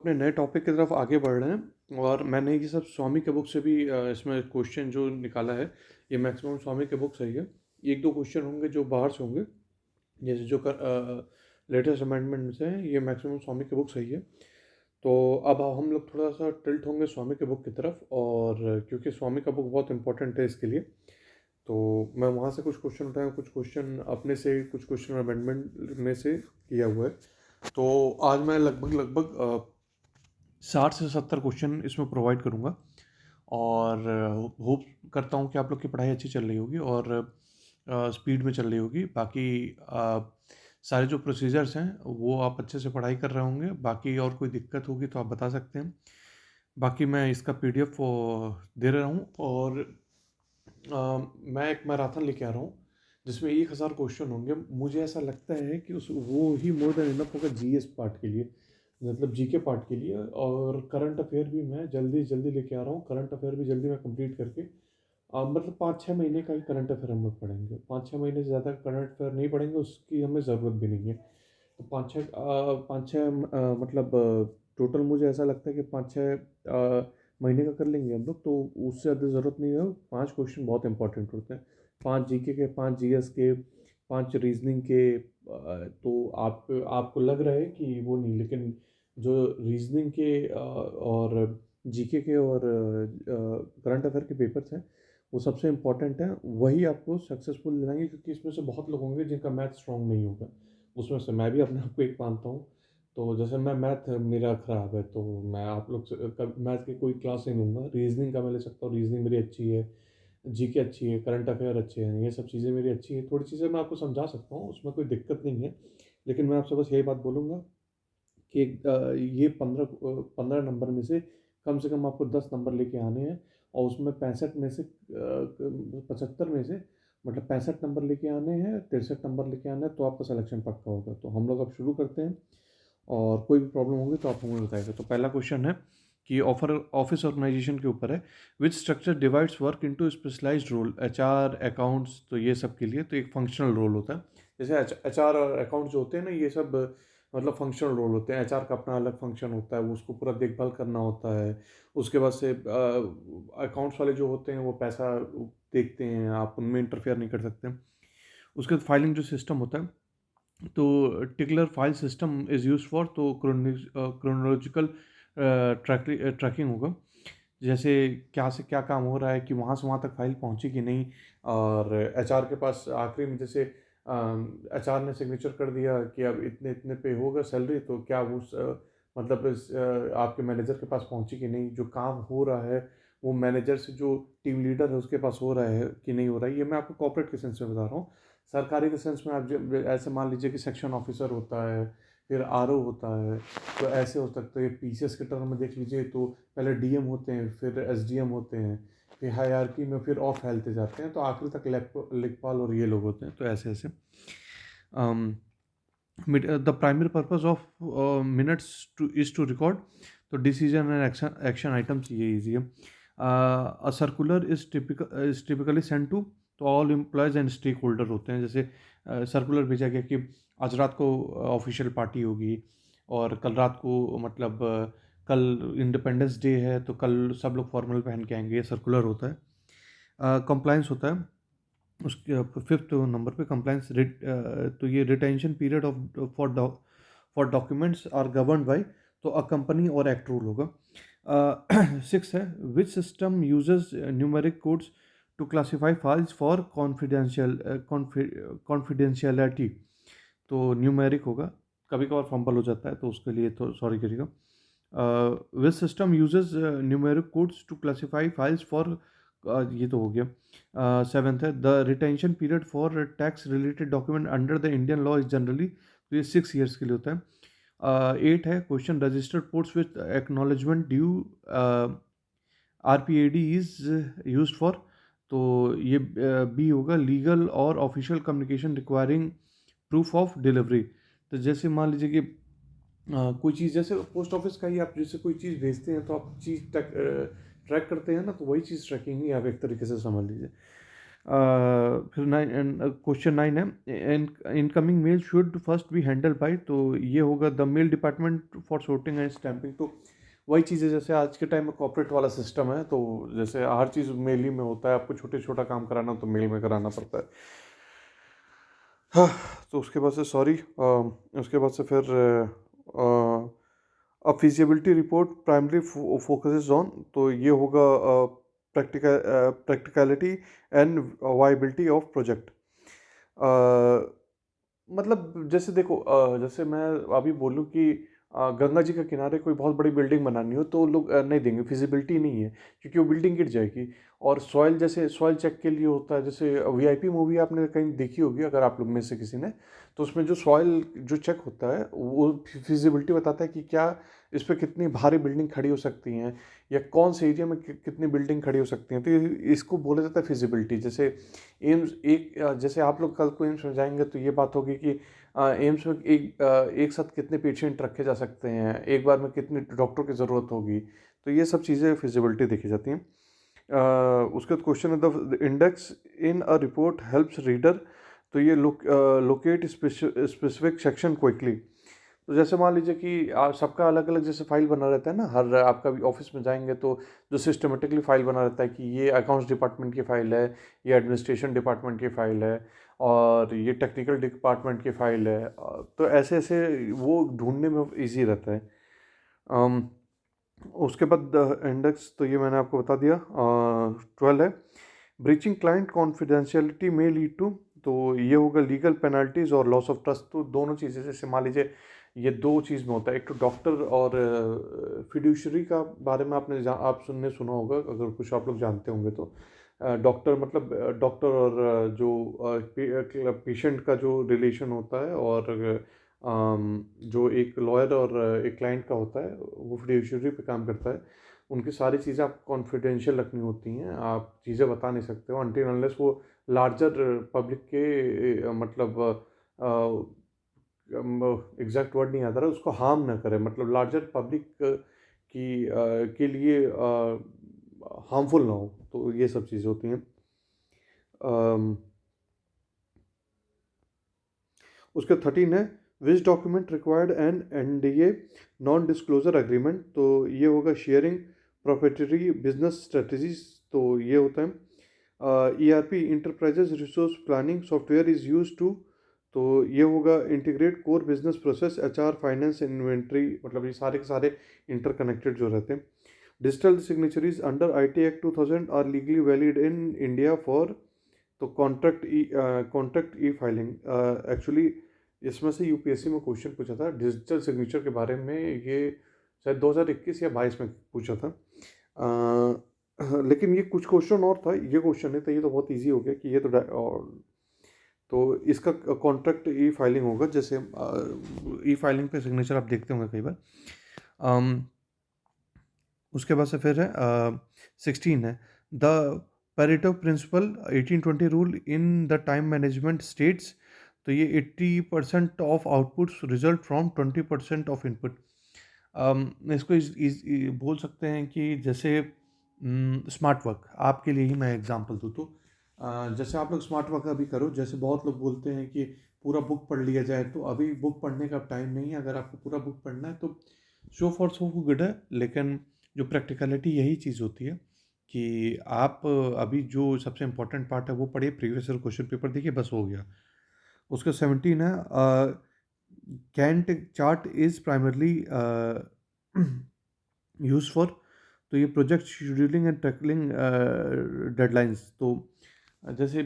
अपने नए टॉपिक की तरफ आगे बढ़ रहे हैं और मैंने ये सब स्वामी के बुक से भी इसमें क्वेश्चन जो निकाला है ये मैक्सिमम स्वामी के बुक से ही है। एक दो क्वेश्चन होंगे जो बाहर से होंगे, जैसे जो लेटेस्ट अमेंडमेंट में से हैं, ये मैक्सिमम स्वामी के बुक से ही है। तो अब हम लोग थोड़ा सा टिल्ट होंगे स्वामी के बुक की तरफ, और क्योंकि स्वामी का बुक बहुत इंपॉर्टेंट है इसके लिए, तो मैं वहाँ से कुछ क्वेश्चन उठाया, कुछ क्वेश्चन अपने से, कुछ क्वेश्चन अमेंडमेंट में से किया हुआ है। तो आज मैं लगभग लगभग 60 से 70 क्वेश्चन इसमें प्रोवाइड करूँगा, और होप करता हूँ कि आप लोग की पढ़ाई अच्छी चल रही होगी और स्पीड में चल रही होगी। बाकी सारे जो प्रोसीजर्स हैं वो आप अच्छे से पढ़ाई कर रहे होंगे। बाकी और कोई दिक्कत होगी तो आप बता सकते हैं। बाकी मैं इसका पीडीएफ दे रहा हूँ, और मैं एक मैराथन लेके आ रहा हूँ जिसमें 1000 क्वेश्चन होंगे। मुझे ऐसा लगता है कि उस वो ही मोर देन इनफ होगा जीएस पार्ट के लिए, मतलब जीके पार्ट के लिए। और करंट अफेयर भी मैं जल्दी जल्दी लेके आ रहा हूँ। करंट अफेयर भी जल्दी मैं कंप्लीट करके मतलब 5-6 महीने का ही करंट अफेयर हम लोग पढ़ेंगे। 5-6 महीने से ज़्यादा करंट अफेयर नहीं पढ़ेंगे, उसकी हमें ज़रूरत भी नहीं है। तो 5-6 मतलब टोटल मुझे ऐसा लगता है कि 5-6 महीने का कर लेंगे हम लोग, तो उससे ज़्यादा ज़रूरत नहीं है। 5 क्वेश्चन बहुत इंपॉर्टेंट होते हैं, 5 जीके के, 5 जीएस के, 5 रीजनिंग के। तो आपको लग रहा है कि वो नहीं, लेकिन जो रीजनिंग के और जीके के और करंट अफेयर के पेपर्स हैं वो सबसे इम्पॉर्टेंट हैं। वही आपको सक्सेसफुल दिलाएंगे, क्योंकि इसमें से बहुत लोग होंगे जिनका मैथ स्ट्रांग नहीं होगा। उसमें से मैं भी अपने आप को एक मानता हूँ। तो जैसे मैं मैथ मेरा ख़राब है, तो मैं आप लोग से मैथ की कोई क्लास नहीं लूँगा। रीजनिंग का मैं ले सकता हूँ, रीजनिंग मेरी अच्छी है, जीके अच्छी है, करंट अफेयर अच्छे हैं, ये सब चीज़ें मेरी अच्छी हैं। थोड़ी चीज़ें मैं आपको समझा सकता हूँ, उसमें कोई दिक्कत नहीं है। लेकिन मैं आपसे बस यही बात बोलूँगा कि ये 15 नंबर में से कम आपको 10 नंबर लेके आने हैं। और उसमें 65 में से 75 में से मतलब 65 नंबर लेके आने हैं, 63 नंबर लेके आने हैं, तो आपका सिलेक्शन पक्का होगा। तो हम लोग अब शुरू करते हैं, और कोई भी प्रॉब्लम होगी तो आप हमें बताइएगा। तो पहला क्वेश्चन है कि ऑफिस ऑर्गेनाइजेशन के ऊपर है। Which structure divides work into specialised role, HR, accounts, तो ये सब के लिए तो एक फंक्शनल रोल होता है। जैसे एचआर और अकाउंट जो होते हैं ना, ये सब मतलब फंक्शनल रोल होते हैं। एचआर का अपना अलग फंक्शन होता है, वो उसको पूरा देखभाल करना होता है। उसके बाद से अकाउंट्स वाले जो होते हैं वो पैसा देखते हैं, आप उनमें इंटरफेयर नहीं कर सकते। उसके बाद फाइलिंग जो सिस्टम होता है, तो tickler file system is use for, तो क्रोनोलॉजिकल ट्रैकिंग होगा। जैसे क्या से क्या काम हो रहा है, कि वहाँ से वहाँ तक फाइल पहुँची कि नहीं। और एचआर के पास आखिरी में जैसे एचआर ने सिग्नेचर कर दिया कि अब इतने इतने पे होगा सैलरी, तो क्या वो मतलब आपके मैनेजर के पास पहुँची कि नहीं। जो काम हो रहा है वो मैनेजर से, जो टीम लीडर है उसके पास हो रहा है कि नहीं हो रहा है। ये मैं आपको कॉर्पोरेट के सेंस में बता रहा हूँ। सरकारी के सेंस में आप ऐसे मान लीजिए कि सेक्शन ऑफिसर होता है, फिर आरओ होता है, तो ऐसे हो सकता है। पीसीएस के टर्म में देख लीजिए तो पहले डीएम होते हैं, फिर एसडीएम होते हैं, फिर हायरार्की में फिर ऑफ हेल्थ जाते हैं, तो आखिर तक लेखपाल और ये लोग होते हैं। तो ऐसे ऐसे the primary purpose of minutes to is to record, तो डिसीजन एंड एक्शन आइटम्स, ये इजी है। A circular is typically send to, तो all employees and stakeholder होते हैं। जैसे सर्कुलर भेजा गया कि आज रात को ऑफिशियल पार्टी होगी, और कल रात को मतलब कल इंडिपेंडेंस डे है, तो कल सब लोग फॉर्मल पहन के आएंगे, ये सर्कुलर होता है। कंप्लायंस होता है उसके 5th नंबर पे, कंप्लायंस रेट। तो ये retention period of for documents are govern by, तो अ कंपनी और एक्ट रूल होगा। 6 है, which system uses numeric codes to classify files for confidentiality, तो न्यूमेरिक होगा। कभी कभार फंबल हो जाता है, तो उसके लिए तो सॉरी करिएगा। Which system uses numeric codes to classify files for, ये तो हो गया। 7th है, the retention period for tax related document under the Indian law is generally, तो ये 6 years के लिए होता है। 8 है, question registered posts with acknowledgement due RPAD is use for, तो ये बी होगा। लीगल और official communication requiring proof of delivery, तो जैसे मान लीजिए कि कोई चीज़, जैसे पोस्ट ऑफिस का ही आप जैसे कोई चीज़ भेजते हैं, तो आप चीज़ ट्रैक करते हैं ना, तो वही चीज़ ट्रैकिंग ही आप एक तरीके से समझ लीजिए। फिर क्वेश्चन 9 है, incoming mail should first be handled by, तो ये होगा the mail department for sorting and stamping. तो वही चीज़ है, जैसे आज के टाइम में कॉर्पोरेट वाला सिस्टम है, तो जैसे हर चीज़ मेल ही में होता है, आपको छोटे छोटा काम कराना तो मेल में कराना पड़ता है। हाँ, तो उसके बाद से सॉरी, उसके बाद से फिर feasibility report primary focuses on, तो ये होगा practicality and viability of project. मतलब जैसे देखो, जैसे मैं अभी बोलूँ कि गंगा जी के किनारे कोई बहुत बड़ी बिल्डिंग बनानी हो तो लोग नहीं देंगे, फिजिबिलिटी नहीं है, क्योंकि वो बिल्डिंग गिर जाएगी। और सॉइल, जैसे सॉइल चेक के लिए होता है, जैसे वीआईपी मूवी आपने कहीं देखी होगी अगर आप लोग में से किसी ने, तो उसमें जो सॉइल जो चेक होता है वो फिजिबिलिटी बताता है कि क्या इस पर कितनी भारी बिल्डिंग खड़ी हो सकती हैं, या कौन से एरिया में कितनी बिल्डिंग खड़ी हो सकती हैं, तो इसको बोला जाता है फिजिबिलिटी। जैसे एम्स एक जैसे आप लोग कल को एम्स में जाएंगे तो ये बात होगी कि एम्स में एक साथ कितने पेशेंट रखे जा सकते हैं, एक बार में कितने डॉक्टर की ज़रूरत होगी, तो ये सब चीज़ें फिजिबिलिटी देखी जाती हैं। उसके बाद क्वेश्चन है, the index in a report helps reader, तो ये लोकेट स्पेसिफिक सेक्शन क्विकली। तो जैसे मान लीजिए कि सबका अलग अलग जैसे फाइल बना रहता है ना, हर आपका भी ऑफिस में जाएंगे तो जो सिस्टमेटिकली फाइल बना रहता है कि ये अकाउंट्स डिपार्टमेंट की फ़ाइल है, ये एडमिनिस्ट्रेशन डिपार्टमेंट की फ़ाइल है, और ये टेक्निकल डिपार्टमेंट की फ़ाइल है, तो ऐसे ऐसे वो ढूंढने में इजी रहता है। अम, उसके बाद इंडेक्स, तो ये मैंने आपको बता दिया। 12 है, ब्रीचिंग क्लाइंट कॉन्फिडेंशियलिटी में लीड टू, तो ये होगा लीगल पेनल्टीज और लॉस ऑफ ट्रस्ट। तो दोनों चीज़ें, जैसे मान लीजिए ये दो चीज़ में होता है, एक तो डॉक्टर और फिड्यूशरी का बारे में आपने आप सुना होगा, अगर कुछ आप लोग जानते होंगे तो। डॉक्टर मतलब डॉक्टर और पेशेंट का जो रिलेशन होता है, और जो एक लॉयर और एक क्लाइंट का होता है, वो फिड्यूशरी पे काम करता है। उनकी सारी चीज़ें आपको कॉन्फिडेंशियल रखनी होती हैं, आप चीज़ें बता नहीं सकते हो अनटिल अनलेस वो लार्जर पब्लिक के मतलब एग्जैक्ट वर्ड नहीं आता रहा, उसको हार्म ना करे, मतलब लार्जर पब्लिक के लिए हार्मफुल ना हो, तो ये सब चीज़ें होती हैं। अम, उसके 13 है, which document required an NDA non disclosure agreement, तो ये होगा शेयरिंग प्रोप्राइटरी बिजनेस स्ट्रेटजीज, तो ये होता है। ERP enterprises resource planning software is use to, तो ये होगा integrate core business process, HR, finance, inventory, मतलब ये सारे के सारे इंटरकनेक्टेड जो रहते हैं। Digital signatories under IT act 2000 are legally valid in India for, तो कॉन्ट्रैक्ट ई फाइलिंग। एक्चुअली इसमें से यूपीएससी में क्वेश्चन पूछा था डिजिटल सिग्नेचर के बारे में, ये शायद 2021 या 22 में पूछा था। लेकिन ये कुछ क्वेश्चन और था, ये क्वेश्चन नहीं था, ये तो बहुत इजी हो गया कि ये तो इसका कॉन्ट्रैक्ट ई फाइलिंग होगा। जैसे ई फाइलिंग पे सिग्नेचर आप देखते होंगे कई बार। अम, उसके बाद से फिर है 16 है, the Pareto principle 80-20 rule in the time management states, तो ये 80% of outputs result from 20% of input. इसको बोल सकते हैं कि जैसे स्मार्ट वर्क, आपके लिए ही मैं एग्जांपल दूँ तो जैसे आप लोग स्मार्ट वर्क अभी करो, जैसे बहुत लोग बोलते हैं कि पूरा बुक पढ़ लिया जाए, तो अभी बुक पढ़ने का टाइम नहीं है। अगर आपको पूरा बुक पढ़ना है तो सो फॉर सो गुड है, लेकिन जो प्रैक्टिकलिटी यही चीज़ होती है कि आप अभी जो सबसे इम्पोर्टेंट पार्ट है वो पढ़िए, प्रीवियस ईयर क्वेश्चन पेपर देखिए, बस हो गया। उसका 17 है, Gantt chart is primarily use for, तो ये project scheduling and tackling deadlines. तो जैसे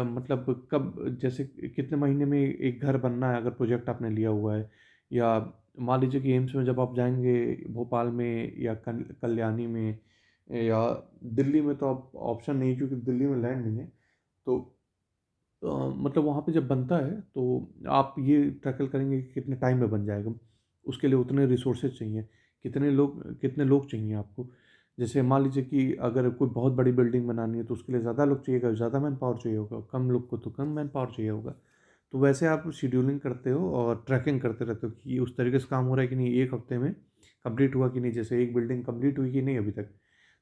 मतलब कब, जैसे कितने महीने में एक घर बनना है अगर प्रोजेक्ट आपने लिया हुआ है, या मान लीजिए कि एम्स में जब आप जाएंगे भोपाल में या कल्याणी में या दिल्ली में, तो आप ऑप्शन नहीं है क्योंकि दिल्ली में लैंड नहीं है, तो मतलब वहाँ पे जब बनता है तो आप ये टैकल करेंगे कि कितने टाइम में बन जाएगा, उसके लिए उतने रिसोर्सेज चाहिए, कितने लोग चाहिए आपको। जैसे मान लीजिए कि अगर कोई बहुत बड़ी बिल्डिंग बनानी है तो उसके लिए ज़्यादा लोग चाहिएगा, ज़्यादा मैन पावर चाहिए होगा, कम लोग को तो कम मैन पावर चाहिए होगा। तो वैसे आप शेड्यूलिंग करते हो और ट्रैकिंग करते रहते हो कि उस तरीके से काम हो रहा है कि नहीं, एक हफ्ते में कंप्लीट हुआ कि नहीं, जैसे एक बिल्डिंग कंप्लीट हुई कि नहीं अभी तक,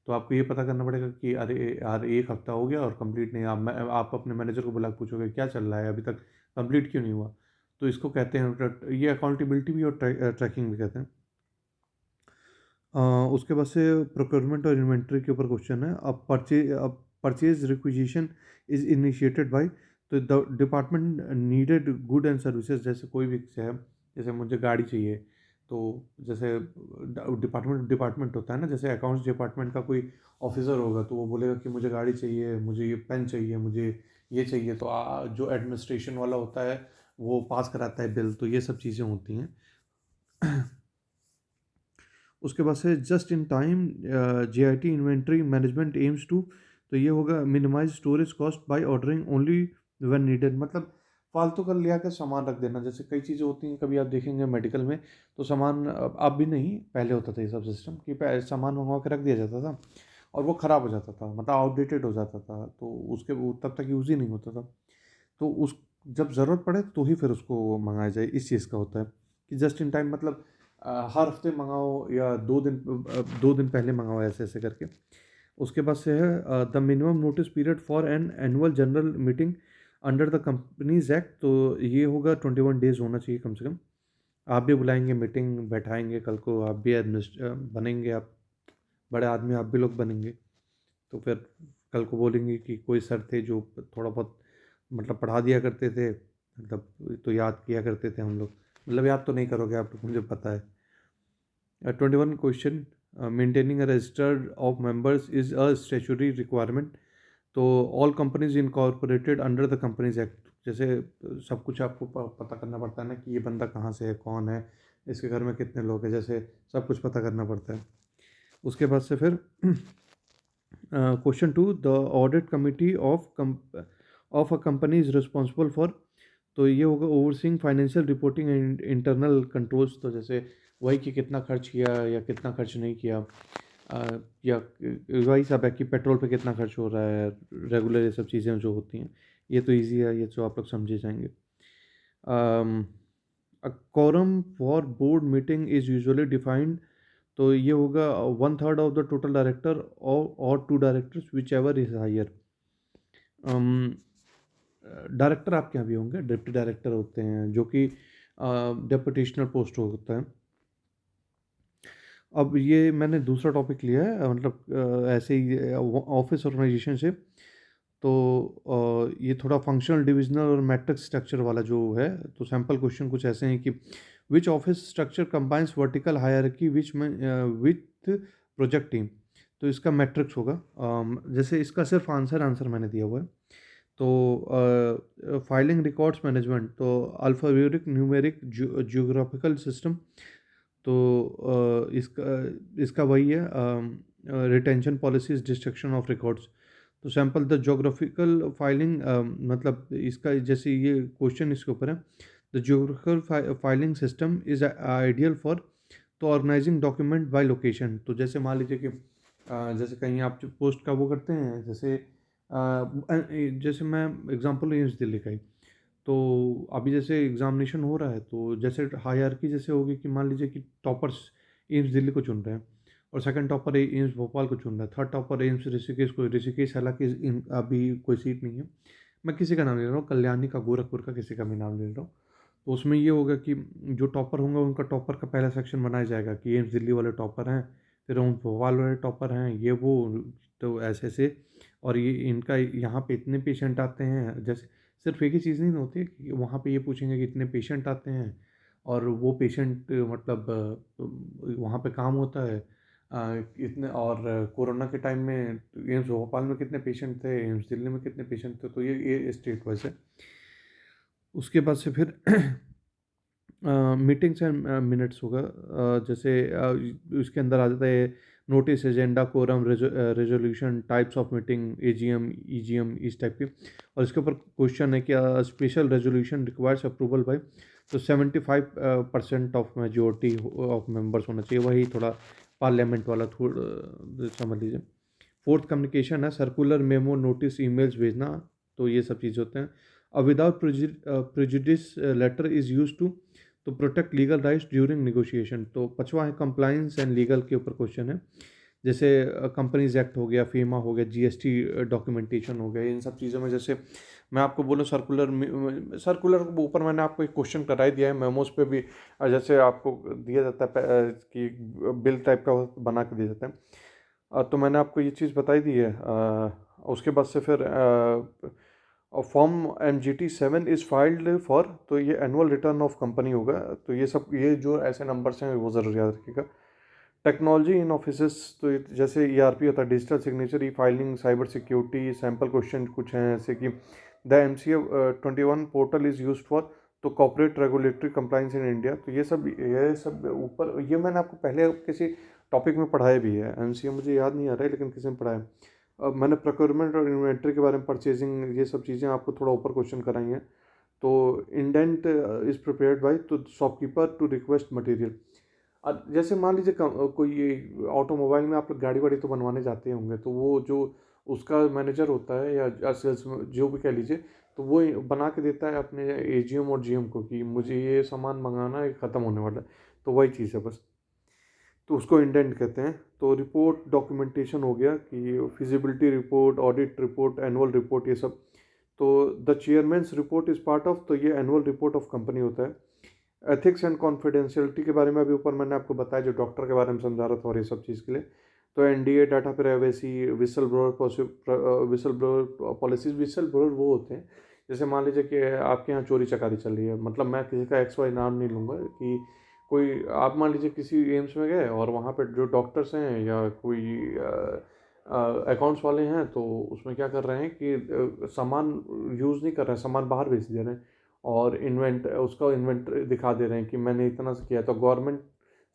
तो आपको ये पता करना पड़ेगा कि अरे यार 1 हफ्ता हो गया और कंप्लीट नहीं, आप अपने मैनेजर को बुला के पूछोगे क्या चल रहा है, अभी तक कंप्लीट क्यों नहीं हुआ। तो इसको कहते हैं, ये अकाउंटेबिलिटी भी और ट्रैकिंग भी कहते हैं। उसके बाद से प्रोक्योरमेंट और इन्वेंट्री के ऊपर क्वेश्चन है। अब purchase requisition is initiated by, तो the department needed good and services, जैसे कोई भी है, जैसे मुझे गाड़ी चाहिए, तो जैसे डिपार्टमेंट डिपार्टमेंट होता है ना, जैसे अकाउंट्स डिपार्टमेंट का कोई ऑफिसर होगा तो वो बोलेगा कि मुझे गाड़ी चाहिए, मुझे ये पेन चाहिए, मुझे ये चाहिए, तो जो एडमिनिस्ट्रेशन वाला होता है वो पास कराता है बिल, तो ये सब चीज़ें होती हैं। उसके बाद से just in time JIT inventory management aims to, तो ये होगा minimise storage cost by ordering only when needed, मतलब फालतू का लिया कर सामान रख देना। जैसे कई चीज़ें होती हैं, कभी आप देखेंगे मेडिकल में तो सामान, अब भी नहीं, पहले होता था ये सब सिस्टम कि सामान मंगवा के रख दिया जाता था और वो ख़राब हो जाता था, मतलब आउटडेटेड हो जाता था, तो उसके वो तब तक यूज़ ही नहीं होता था। तो उस जब ज़रूरत पड़े तो ही फिर उसको मंगाया जाए, इस चीज़ का होता है कि जस्ट इन टाइम, मतलब हर हफ्ते मंगाओ या 2 दिन पहले मंगाओ, ऐसे ऐसे करके। उसके बाद से है the minimum notice period for an annual general meeting under the Companies act, तो ये होगा 21 डेज होना चाहिए कम से कम। आप भी बुलाएंगे मीटिंग, बैठाएंगे, कल को आप भी बनेंगे, आप बड़े आदमी आप भी लोग बनेंगे, तो फिर कल को बोलेंगे कि कोई सर थे जो थोड़ा बहुत मतलब पढ़ा दिया करते थे, मतलब तो याद किया करते थे हम लोग, मतलब याद तो नहीं करोगे आप, मुझे पता है। 21 question, maintaining a register of members is a statutory requirement, तो all companies incorporated under the Companies Act, जैसे सब कुछ आपको पता करना पड़ता है ना कि ये बंदा कहाँ से है, कौन है, इसके घर में कितने लोग हैं, जैसे सब कुछ पता करना पड़ता है। उसके बाद से फिर question 2, the audit committee of a company is responsible for, तो ये होगा overseeing financial reporting and internal controls, तो जैसे वही कि कितना खर्च किया या कितना खर्च नहीं किया, या वही सब है कि पेट्रोल पे कितना खर्च हो रहा है, रेगुलर ये सब चीज़ें जो होती हैं, ये तो इजी है, ये जो आप लोग समझे जाएंगे। quorum for board meeting is usually defined, तो ये होगा 1/3 ऑफ द टोटल डायरेक्टर और 2 directors whichever is higher. Director आपके यहाँ भी होंगे, डिप्टी डायरेक्टर होते हैं जो कि डेपुटेशनल पोस्ट होता है। अब ये मैंने दूसरा टॉपिक लिया है, मतलब ऐसे ही ऑफिस ऑर्गेनाइजेशन से, तो ये थोड़ा फंक्शनल डिविजनल और मैट्रिक्स स्ट्रक्चर वाला जो है, तो सैम्पल क्वेश्चन कुछ ऐसे हैं कि which office structure combines vertical hierarchy with project team, तो इसका मैट्रिक्स होगा। जैसे इसका सिर्फ आंसर मैंने दिया हुआ है, तो फाइलिंग रिकॉर्ड्स मैनेजमेंट, तो अल्फ़ान्यूमेरिक न्यूमेरिक जियोग्राफिकल सिस्टम, तो इसका वही है, retention policies destruction of records, तो सैम्पल द जोग्राफिकल फाइलिंग, मतलब इसका जैसे ये क्वेश्चन इसके ऊपर है, the geographical filing system is ideal for, तो ऑर्गेनाइजिंग डॉक्यूमेंट बाय लोकेशन, तो जैसे मान लीजिए कि जैसे कहीं आप जो पोस्ट का वो करते हैं, जैसे मैं एग्जांपल एम्स दिल्ली का ही, तो अभी जैसे एग्जामिनेशन हो रहा है, तो जैसे हायरार्की जैसे होगी कि मान लीजिए कि टॉपर्स एम्स दिल्ली को चुन रहे हैं और सेकंड टॉपर एम्स भोपाल को चुन रहा है, थर्ड टॉपर एम्स ऋषिकेश को, ऋषिकेश हालांकि अभी कोई सीट नहीं है, मैं किसी का नाम ले रहा हूँ, कल्याणी का, गोरखपुर का, किसी का भी नाम ले रहा हूँ। तो उसमें ये होगा कि जो टॉपर होंगे उनका टॉपर का पहला सेक्शन बनाया जाएगा कि एम्स दिल्ली वाले टॉपर हैं, फिर एम्स भोपाल वाले टॉपर हैं, ये वो, तो ऐसे ऐसे, और ये इनका यहाँ पे इतने पेशेंट आते हैं, जैसे सिर्फ एक ही चीज़ नहीं होती है कि वहाँ पे ये पूछेंगे कि इतने पेशेंट आते हैं, और वो पेशेंट मतलब वहाँ पे काम होता है इतने, और कोरोना के टाइम में एम्स भोपाल में कितने पेशेंट थे, एम्स दिल्ली में कितने पेशेंट थे, तो ये स्टेट वाइज है। उसके बाद से फिर मीटिंग्स एंड मिनट्स होगा, जैसे इसके अंदर आ जाता है notice, agenda, quorum, resolution, types of meeting, AGM, EGM, इस टाइप के, और इसके ऊपर क्वेश्चन है कि special resolution requires approval by, तो 75% ऑफ मेजोरिटी ऑफ मेंबर्स होना चाहिए, वही थोड़ा पार्लियामेंट वाला थोड़ा समझ लीजिए। फोर्थ कम्युनिकेशन है सर्कुलर, मेमो, नोटिस, ईमेल्स भेजना, तो ये सब चीज़ होते हैं। Without prejudice letter is use to, तो protect legal rights during negotiation, तो 5वां है कंप्लाइंस एंड लीगल के ऊपर क्वेश्चन है, जैसे कंपनीज एक्ट हो गया, फीमा हो गया, जीएसटी डॉक्यूमेंटेशन हो गया, इन सब चीज़ों में जैसे मैं आपको बोलूँ सर्कुलर के ऊपर मैंने आपको एक क्वेश्चन करा ही दिया है मेमोज पे भी। जैसे आपको दिया जाता है कि बिल टाइप का बना के दिया जाता है। तो मैंने आपको ये चीज़ बताई दी है। उसके बाद से फिर form MGT 7 is filed for, तो ये एनुअल रिटर्न ऑफ कंपनी होगा। तो ये सब, ये जो ऐसे नंबर्स हैं वो ज़रूर याद रखिएगा। टेक्नोलॉजी इन ऑफिसेस, तो जैसे ERP होता है, digital signature, e filing, cyber security. Sample question कुछ हैं ऐसे कि the MCA 21 portal is use for, तो corporate regulatory compliance in India. तो ये सब ऊपर, ये मैंने आपको पहले किसी टॉपिक में पढ़ाया भी है। MCA मुझे याद नहीं आ रहा है, लेकिन किसी में पढ़ाया। अब मैंने प्रोक्योरमेंट और इन्वेंट्री के बारे में, परचेजिंग, ये सब चीज़ें आपको थोड़ा ऊपर क्वेश्चन कराई हैं। तो इंडेंट इज़ प्रिपेयर्ड बाय, तो शॉपकीपर टू रिक्वेस्ट मटेरियल। जैसे मान लीजिए कोई ऑटोमोबाइल में आप लोग गाड़ी वाड़ी तो बनवाने जाते होंगे, तो वो जो उसका मैनेजर होता है या सेल्स, जो भी कह लीजिए, तो वो बना के देता है अपने AGM और GM को कि मुझे ये सामान मंगाना है, ख़त्म होने वाला है। तो वही चीज़ है बस, तो उसको इंडेंट कहते हैं। तो रिपोर्ट डॉक्यूमेंटेशन हो गया कि feasibility report, audit report, annual report, ये सब। तो the chairman's report is part of, तो ये एनुअल रिपोर्ट ऑफ कंपनी होता है। एथिक्स एंड कॉन्फिडेंशियलिटी के बारे में अभी ऊपर मैंने आपको बताया, जो डॉक्टर के बारे में समझा रहा था, और ये सब चीज़ के लिए। तो NDA, data privacy, whistle blower policies. Whistle blower वो होते हैं, जैसे मान लीजिए कि आपके यहाँ चोरी चकारी चल रही है, मतलब मैं किसी का XY नाम नहीं लूँगा, कि कोई, आप मान लीजिए किसी एम्स में गए और वहाँ पे जो डॉक्टर्स हैं या कोई अकाउंट्स वाले हैं, तो उसमें क्या कर रहे हैं कि सामान यूज़ नहीं कर रहे हैं, सामान बाहर बेच दे रहे हैं, और उसका इन्वेंट दिखा दे रहे हैं कि मैंने इतना से किया। तो गवर्नमेंट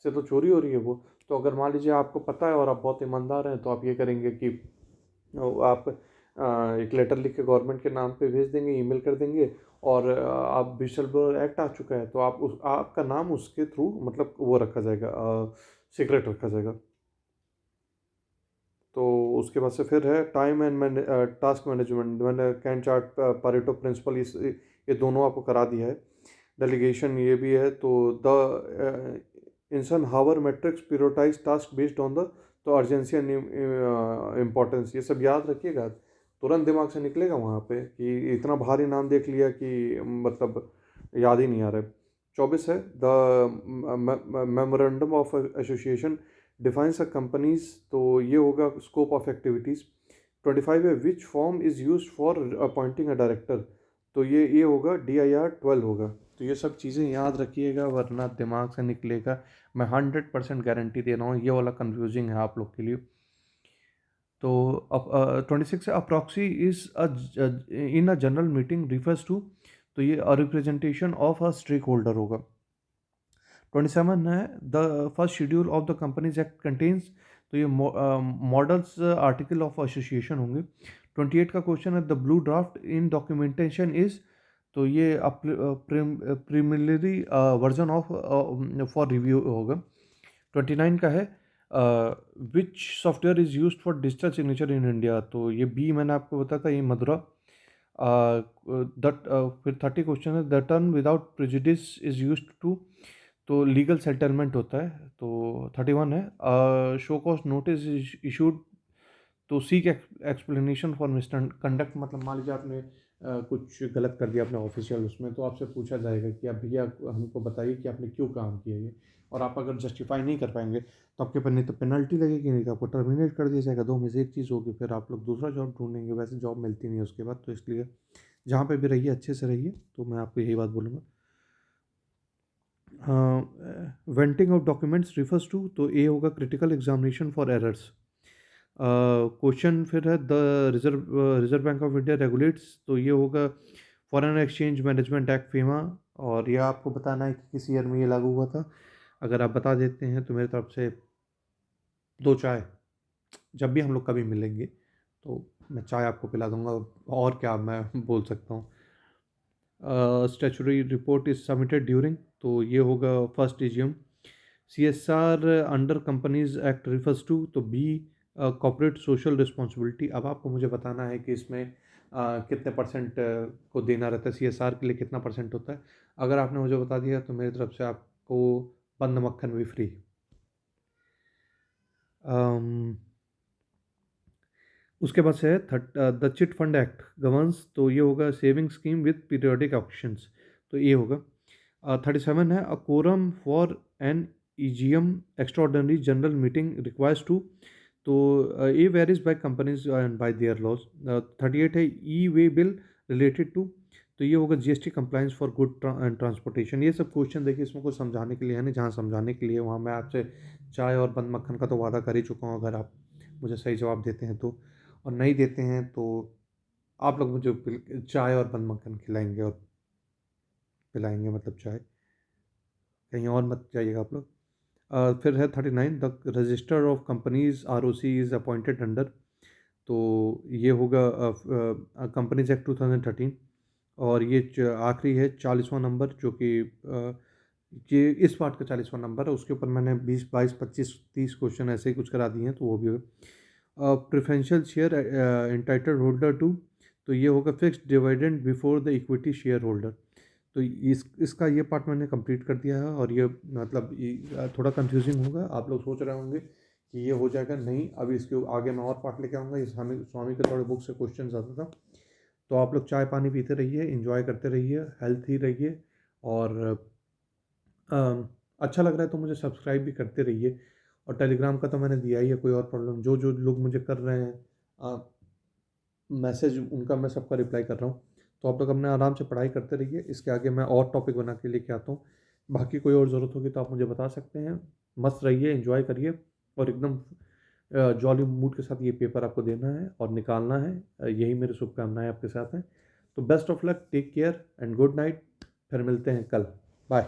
से तो चोरी हो रही है वो। तो अगर मान लीजिए आपको पता है और आप बहुत ईमानदार हैं, तो आप ये करेंगे कि आप एक लेटर लिख के गवर्नमेंट के नाम पे भेज देंगे, ईमेल कर देंगे। और आप विशल ब्लोअर एक्ट आ चुका है, तो आपका नाम उसके थ्रू, मतलब वो रखा जाएगा, सीक्रेट रखा जाएगा। तो उसके बाद से फिर है टाइम एंड टास्क मैनेजमेंट। मैंने कैन चार्ट, पारेटो प्रिंसिपल, ये दोनों आपको करा दिया है। डेलीगेशन ये भी है। तो the Eisenhower matrix prioritise task based on the, तो अर्जेंसी एंड इम्पोर्टेंस, ये सब याद रखिएगा, तुरंत दिमाग से निकलेगा वहाँ पे, कि इतना भारी नाम देख लिया कि मतलब याद ही नहीं आ रहा है। 24 है the memorandum of association defines a companies, तो ये होगा स्कोप ऑफ एक्टिविटीज़। 25 है which form is use for appointing a director, तो ये होगा DIR 12 होगा। तो ये सब चीज़ें याद रखिएगा, वरना दिमाग से निकलेगा। मैं 100% गारंटी दे रहा हूँ, ये वाला कन्फ्यूजिंग है आप लोग के लिए। तो अब 26 a proxy is in a general meeting refers to, तो ये representation of a stakeholder होगा। 27 है the first schedule of the Companies Act contains, तो ये मॉडल्स आर्टिकल ऑफ एसोसिएशन होंगे। 28 का क्वेश्चन है the blue draft in documentation is, तो ये प्रीमिलरी वर्जन ऑफ फॉर रिव्यू होगा। 29 का है विच software is used for digital signature in India, तो ये B मैंने आपको बताया था, ये मधुरा। दट फिर 30 क्वेश्चन है the term without prejudice is used to, तो लीगल सेटलमेंट होता है। तो 31 है शो कॉज नोटिस इशूड, तो सीक एक्सप्लेनेशन फॉर मिसकंडक्ट, मतलब मान लीजिए आपने कुछ गलत कर दिया अपने ऑफिशियल उसमें, तो आपसे पूछा जाएगा कि आप भैया हमको बताइए कि आपने क्यों काम किया ये। और आप अगर जस्टिफाई नहीं कर पाएंगे, तो आपके पर नहीं तो पेनल्टी लगेगी, नहीं तो आपको टर्मिनेट कर दिया जाएगा। दो में से एक चीज़ होगी, फिर आप लोग दूसरा जॉब ढूंढेंगे। वैसे जॉब मिलती नहीं है उसके बाद, तो इसलिए जहाँ पे भी रहिए अच्छे से रहिए, तो मैं आपको यही बात बोलूँगा। वेंटिंग ऑफ डॉक्यूमेंट्स रिफर्स टू, तो ए होगा critical examination for errors. Question फिर है the reserve bank of India regulates, तो ये होगा फॉरेन एक्सचेंज मैनेजमेंट एक्ट, फीमा। और ये आपको बताना है कि किस ईयर में ये लागू हुआ था। अगर आप बता देते हैं तो मेरी तरफ से 2 चाय, जब भी हम लोग कभी मिलेंगे तो मैं चाय आपको पिला दूंगा, और क्या मैं बोल सकता हूँ। Statutory report is submitted during, तो ये होगा first AGM। CSR under companies act refers to, तो B कॉर्पोरेट सोशल रिस्पॉन्सिबिलिटी। अब आपको मुझे बताना है कि इसमें कितने परसेंट को देना रहता है, CSR के लिए कितना परसेंट होता है। अगर आपने मुझे बता दिया तो मेरी तरफ से आपको बंद मक्खन भी फ्री। उसके बाद से है the chit fund act governs, तो ये होगा saving scheme with periodic options, तो ये होगा। 37 है a quorum for an EGM extraordinary general meeting requires to, तो ये varies by companies and by their laws. 38 है e way bill related to, तो ये होगा GST compliance for good and transportation. ये सब क्वेश्चन देखिए इसमें कुछ समझाने के लिए है नहीं, जहाँ समझाने के लिए वहाँ मैं आपसे चाय और बंद मक्खन का तो वादा कर ही चुका हूँ, अगर आप मुझे सही जवाब देते हैं तो, और नहीं देते हैं तो आप लोग मुझे चाय और बंद मक्खन खिलाएंगे और पिलाएंगे, मतलब चाय, कहीं और मत जाइएगा आप लोग। फिर है 39 the register of companies R O C is appointed under, तो ये होगा कंपनीज एक्ट 2013, और ये आखिरी है 40वां नंबर, जो कि ये इस पार्ट का 40वां नंबर है। उसके ऊपर मैंने 20 22 25 30 क्वेश्चन ऐसे ही कुछ करा दिए हैं, तो वो भी होगा। Preferential share entitled holder to, तो ये होगा fixed dividend before the equity share holder, तो इसका ये पार्ट मैंने कंप्लीट कर दिया है। और ये मतलब थोड़ा कंफ्यूजिंग होगा, आप लोग सोच रहे होंगे कि ये हो जाएगा, नहीं, अभी इसके आगे मैं और पार्ट लेके आऊँगा। ये स्वामी स्वामी के थोड़े बुक से क्वेश्चन आता था। तो आप लोग चाय पानी पीते रहिए, एंजॉय करते रहिए, हेल्थी रहिए, और अच्छा लग रहा है तो मुझे सब्सक्राइब भी करते रहिए। और टेलीग्राम का तो मैंने दिया ही है, कोई और प्रॉब्लम जो जो लोग मुझे कर रहे हैं मैसेज, उनका मैं सबका रिप्लाई कर रहा हूँ। तो आप लोग अपने आराम से पढ़ाई करते रहिए, इसके आगे मैं और टॉपिक बना के लेके आता हूँ। बाकी कोई और ज़रूरत होगी तो आप मुझे बता सकते हैं। मस्त रहिए, एंजॉय करिए, और एकदम जॉली मूड के साथ ये पेपर आपको देना है और निकालना है। यही मेरी शुभकामनाएं आपके साथ हैं। तो best of luck, take care and good night, फिर मिलते हैं कल, बाय।